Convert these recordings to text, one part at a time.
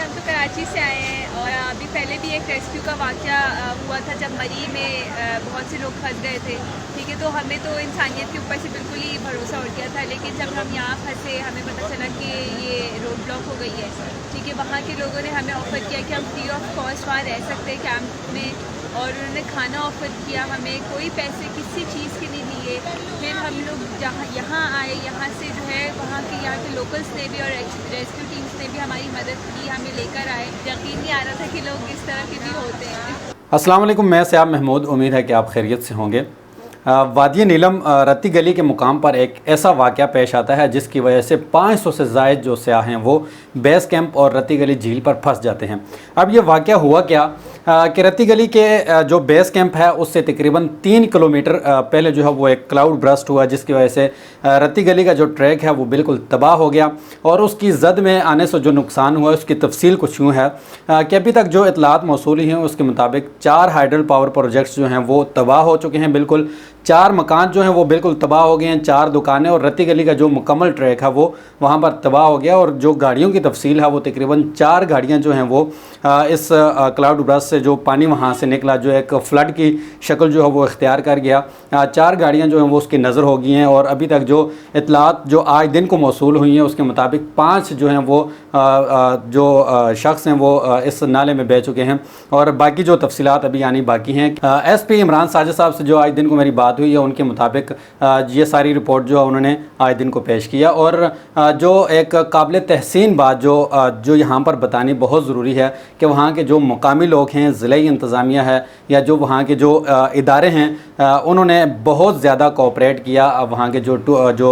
हम तो कराची से आए हैं और अभी पहले भी एक रेस्क्यू का वाक़या हुआ था जब मरी में बहुत से लोग फंस गए थे। ठीक है, तो हमें तो इंसानियत के ऊपर से बिल्कुल ही भरोसा उठ गया था, लेकिन जब हम यहाँ फंसे हमें पता चला कि ये रोड ब्लॉक हो गई है। ठीक है, वहाँ के लोगों ने हमें ऑफ़र किया कि हम फ्री ऑफ कॉस्ट वहाँ रह सकते हैं कैंप में, और उन्होंने खाना ऑफ़र किया हमें, कोई पैसे किसी चीज़ के नहीं लिए। फिर हम लोग जहाँ यहाँ आए, यहाँ से जो है वहाँ के लोकल्स ने भी और रेस्क्यू टीम्स ने भी हमारी मदद की, हमें लेकर आए। यकीन नहीं आ रहा था कि लोग इस तरह के भी होते हैं। अस्सलाम वालेकुम, मैं सयाब महमूद। उम्मीद है कि आप खैरियत से होंगे। वादी नीलम रत्ती गली के मुकाम पर एक ऐसा वाक़या पेश आता है जिसकी वजह से 500 से ज़ायद जो सयाह हैं वो बेस कैंप और रत्ती गली झील पर फंस जाते हैं। अब ये वाक़या हुआ क्या कि रत्ती गली के जो बेस कैंप है उससे तकरीबन 3 किलोमीटर पहले जो है वो एक क्लाउड ब्रस्ट हुआ, जिसकी वजह से रत्ती गली का जो ट्रैक है वो बिल्कुल तबाह हो गया। और उसकी जद में आने से जो नुकसान हुआ उसकी तफसील कुछ यूँ है कि अभी तक जो इतलात मौसूली हैं उसके मुताबिक 4 हाइडल पावर प्रोजेक्ट्स जो हैं वो तबाह हो चुके हैं। बिल्कुल 4 मकान जो हैं वो बिल्कुल तबाह हो गए हैं, 4 दुकानें, और रत्ती गली का जो मुकम्मल ट्रैक है वो वहाँ पर तबाह हो गया। और जो गाड़ियों की तफसील है वो तकरीबन 4 गाड़ियाँ जो हैं वो इस क्लाउड ब्रस्ट से जो पानी वहाँ से निकला, जो एक फ़्लड की शक्ल जो है वो इख्तियार कर गया, 4 गाड़ियाँ जो हैं वो उसकी नज़र हो गई हैं। और अभी तक जो इतलात जो आज दिन को मौसूल हुई हैं उसके मुताबिक 5 जो हैं वो जो शख्स हैं वो इस नाले में बह चुके हैं, और बाकी जो तफसीलात अभी आनी बाकी हैं। SP इमरान साजिद साहब से जो आज दिन को मेरी बात हुई है उनके मुताबिक ये सारी रिपोर्ट जो है उन्होंने आज दिन को पेश किया। और जो एक काबिल तहसीन बात जो यहाँ पर बतानी बहुत ज़रूरी है कि वहाँ के जो मुकामी लोग हैं, ज़िले इंतज़ामिया है या जो वहाँ के जो इदारे हैं, उन्होंने बहुत ज़्यादा कोऑपरेट किया। वहाँ के जो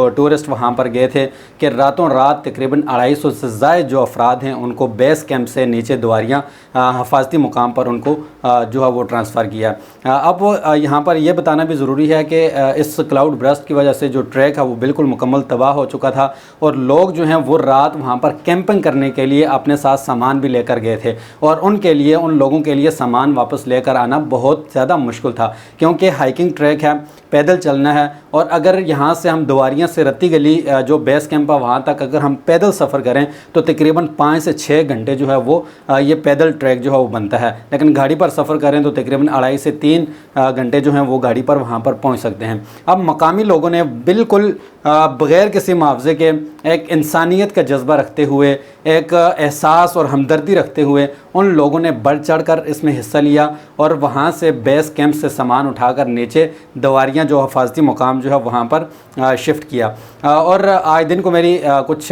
टूरिस्ट वहाँ पर गए थे कि रातों रात तकरीबन 250 से ज़ायद जो अफराद हैं उनको बेस कैंप से नीचे दुआरियाँ हफाजती मुकाम पर उनको जो है वो ट्रांसफ़र किया। अब यहाँ पर यह बताना भी ज़रूरी है कि इस क्लाउड ब्रस्ट की वजह से जो ट्रैक है वो बिल्कुल मुकम्मल तबाह हो चुका था, और लोग जो हैं वो रात वहाँ पर कैंपिंग करने के लिए अपने साथ सामान भी लेकर गए थे, और उन लोगों के लिए सामान वापस लेकर आना बहुत ज़्यादा मुश्किल था, क्योंकि हाइकिंग ट्रैक है, पैदल चलना है। और अगर यहाँ से हम दुआरियाँ से रत्ती गली जो बेस कैंप है वहाँ तक अगर हम पैदल सफ़र करें तो तकरीबन 5 से 6 घंटे जो है वो ये पैदल ट्रैक जो है वो बनता है। लेकिन गाड़ी पर सफ़र करें तो तकरीबन 2.5 से 3 घंटे जो हैं वो गाड़ी पर वहाँ पर पहुँच सकते हैं। अब मकामी लोगों ने बिल्कुल बग़ैर किसी मुआवजे के एक इंसानियत का जज्बा रखते हुए, एक एहसास और हमदर्दी रखते हुए उन लोगों ने बढ़ चढ़ कर इसमें हिस्सा लिया, और वहाँ से बेस कैंप से सामान उठाकर नीचे दवारियाँ जो हफाजती मुकाम जो है वहाँ पर शिफ्ट किया। और आज दिन को मेरी कुछ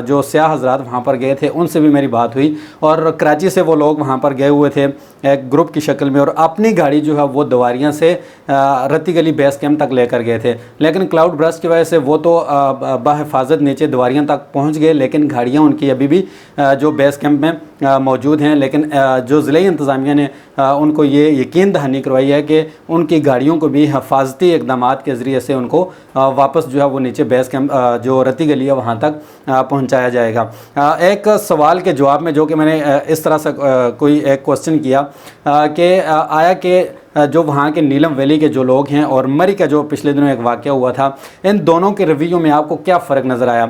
जो सयाह हज़रात वहाँ पर गए थे उनसे भी मेरी बात हुई, और कराची से वो लोग वहाँ पर गए हुए थे एक ग्रुप की शक्ल में, और अपनी गाड़ी जो है वो दवारियाँ से रत्ती गली बेस कैंप तक लेकर गए थे। लेकिन क्लाउड ब्रस्ट की वजह से वो तो बाहिफाजत नीचे दवारियाँ तक पहुँच गए, लेकिन गाड़ियाँ उनकी अभी भी जो बेस कैंप में मौजूद हैं। लेकिन जो ज़िले इंतज़ामिया ने उनको ये यकीन दहानी करवाई है कि उनकी गाड़ियों को भी हफाजती इक़दामात के ज़रिए से उनको वापस जो है वो नीचे बेस कैंप जो रत्ती गली है वहाँ तक पहुँचाया जाएगा। एक सवाल के जवाब में जो कि मैंने इस तरह से कोई एक क्वेश्चन किया कि आया कि जो वहाँ के नीलम वैली के जो लोग हैं और मरी का जो पिछले दिनों एक वाक़या हुआ था, इन दोनों के रवैयों में आपको क्या फ़र्क नज़र आया?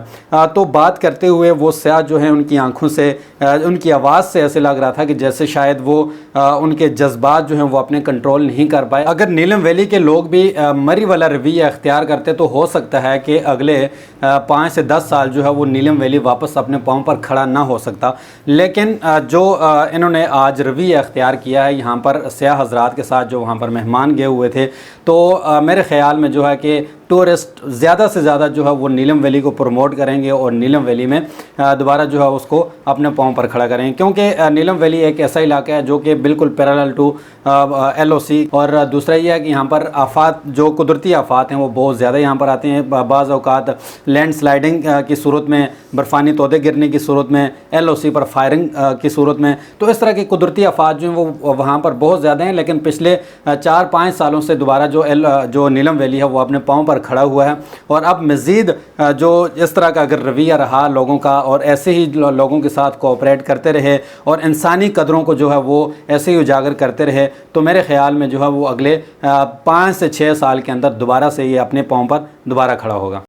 तो बात करते हुए वो सयाह जो है उनकी आंखों से, उनकी आवाज़ से ऐसे लग रहा था कि जैसे शायद वो उनके जज्बात जो हैं वो अपने कंट्रोल नहीं कर पाए। अगर नीलम वैली के लोग भी मरी वाला रवैया अख्तियार करते तो हो सकता है कि अगले 5 से 10 साल जो है वो नीलम वैली वापस अपने पाँव पर खड़ा ना हो सकता। लेकिन जो इन्होंने आज रवैया अख्तियार किया है यहाँ पर सयाह हज़रात के साथ जो वहाँ पर मेहमान गए हुए थे, तो मेरे ख़्याल में जो है कि टूरिस्ट ज़्यादा से ज़्यादा जो है वो नीलम वैली को प्रमोट करेंगे और नीलम वैली में दोबारा जो है उसको अपने पाँव पर खड़ा करेंगे, क्योंकि नीलम वैली एक ऐसा इलाका है जो कि बिल्कुल पैरेलल टू LOC। और दूसरा ये है कि यहाँ पर आफात, जो कुदरती आफात हैं वो बहुत ज़्यादा यहाँ पर आते हैं। बाज़ औक़ात लैंड स्लाइडिंग की सूरत में, बर्फ़ानी तोदे गिरने की सूरत में, LOC पर फायरिंग की सूरत में, तो इस तरह की कुदरती आफात जो हैं वो वहाँ पर बहुत ज़्यादा हैं। लेकिन पिछले 4-5 सालों से दोबारा जो नीलम वैली है वो अपने पाँव पर खड़ा हुआ है, और अब मज़ीद जो इस तरह का अगर रवैया रहा लोगों का, और ऐसे ही लोगों के साथ कोऑपरेट करते रहे और इंसानी कदरों को जो है वो ऐसे ही उजागर करते रहे, तो मेरे ख़्याल में जो है वो अगले 5 से 6 साल के अंदर दोबारा से ये अपने पाँव पर दोबारा खड़ा होगा।